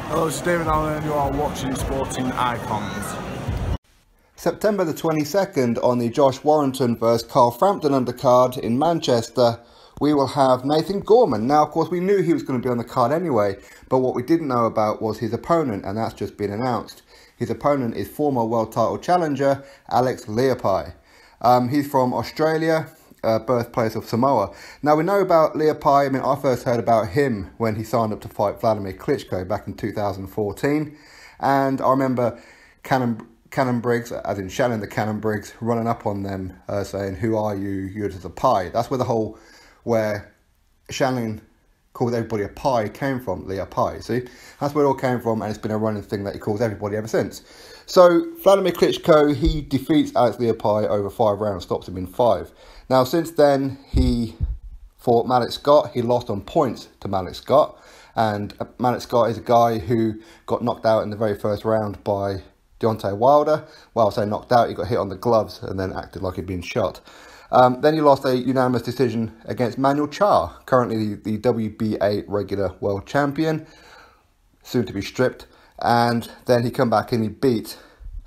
Hello, it's David Allen and you are watching Sporting Icons. September the 22nd on the Josh Warrington vs Frampton undercard in Manchester, we will have Nathan Gorman. Now, of course, we knew he was going to be on the card anyway, but what we didn't know about was his opponent, and that's just been announced. His opponent is former world title challenger Alex Leapai. He's from Australia, birthplace of Samoa. Now, we know about Leapai. I mean, I first heard about him when he signed up to fight Vladimir Klitschko back in 2014. And I remember Cannon Briggs, as in Shannon the Cannon Briggs, running up on them saying, "Who are you? You're just a pie." That's where Shannon called everybody a pie came from, Leapai. See? That's where it all came from, and it's been a running thing that he calls everybody ever since. So, Vladimir Klitschko, he defeats Alex Leapai over 5 rounds, stops him in 5. Now, since then, he fought Malik Scott. He lost on points to Malik Scott. And Malik Scott is a guy who got knocked out in the very first round by Deontay Wilder. Well, I say knocked out, he got hit on the gloves and then acted like he'd been shot. Then he lost a unanimous decision against Manuel Charr, currently the WBA regular world champion, soon to be stripped. And then he come back and he beat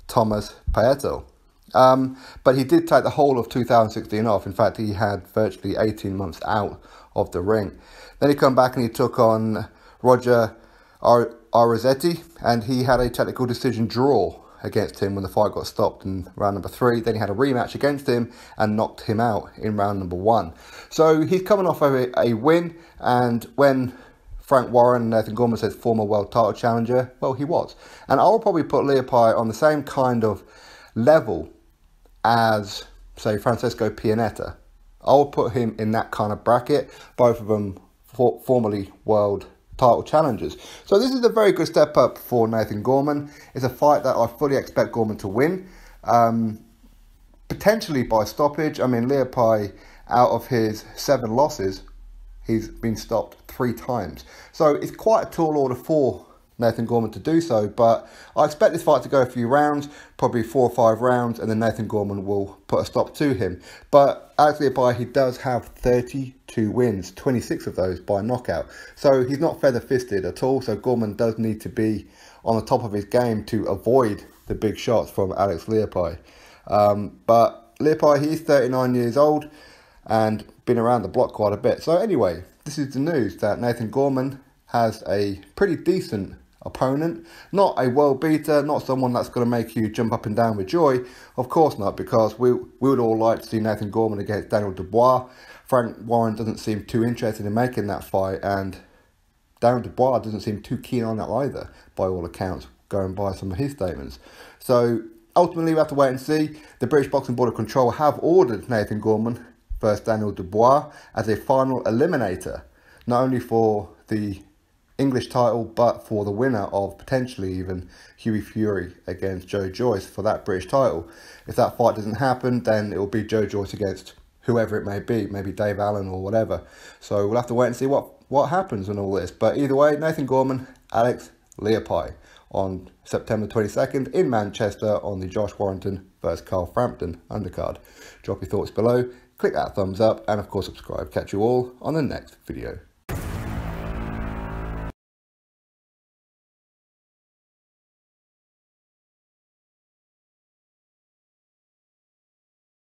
Thomas Paetto. But he did take the whole of 2016 off. In fact, he had virtually 18 months out of the ring. Then he come back and he took on Roger Arezzetti, and he had a technical decision draw against him when the fight got stopped in round number 3. Then he had a rematch against him and knocked him out in round number 1. So he's coming off of a win, and when Frank Warren and Nathan Gorman says former world title challenger, well, he was. And I will probably put Leapai on the same kind of level as, say, Francesco Pianetta. I will put him in that kind of bracket, both of them formerly world title challengers. So this is a very good step up for Nathan Gorman. It's a fight that I fully expect Gorman to win, potentially by stoppage. I mean, Leapai, out of his 7 losses, he's been stopped 3 times. So it's quite a tall order for Nathan Gorman to do so, but I expect this fight to go a few rounds, probably 4 or 5 rounds, and then Nathan Gorman will put a stop to him. But Alex Leapai, he does have 32 wins, 26 of those by knockout. So he's not feather-fisted at all, so Gorman does need to be on the top of his game to avoid the big shots from Alex Leapai. But Leapai, he's 39 years old and been around the block quite a bit. So anyway, this is the news that Nathan Gorman has a pretty decent opponent, not a world beater, not someone that's going to make you jump up and down with joy. Of course not, because we would all like to see Nathan Gorman against Daniel Dubois. Frank Warren doesn't seem too interested in making that fight, and Daniel Dubois doesn't seem too keen on that either, by all accounts, going by some of his statements. So ultimately we have to wait and see. The British Boxing Board of Control have ordered Nathan Gorman versus Daniel Dubois as a final eliminator, not only for the English title, but for the winner of potentially even Hughie Fury against Joe Joyce for that British title. If that fight doesn't happen, then it will be Joe Joyce against whoever it may be, maybe Dave Allen or whatever. So we'll have to wait and see what happens in all this. But either way, Nathan Gorman, Alex Leapai on September 22nd in Manchester on the Josh Warrington vs Frampton undercard. Drop your thoughts below, click that thumbs up, and of course subscribe. Catch you all on the next video.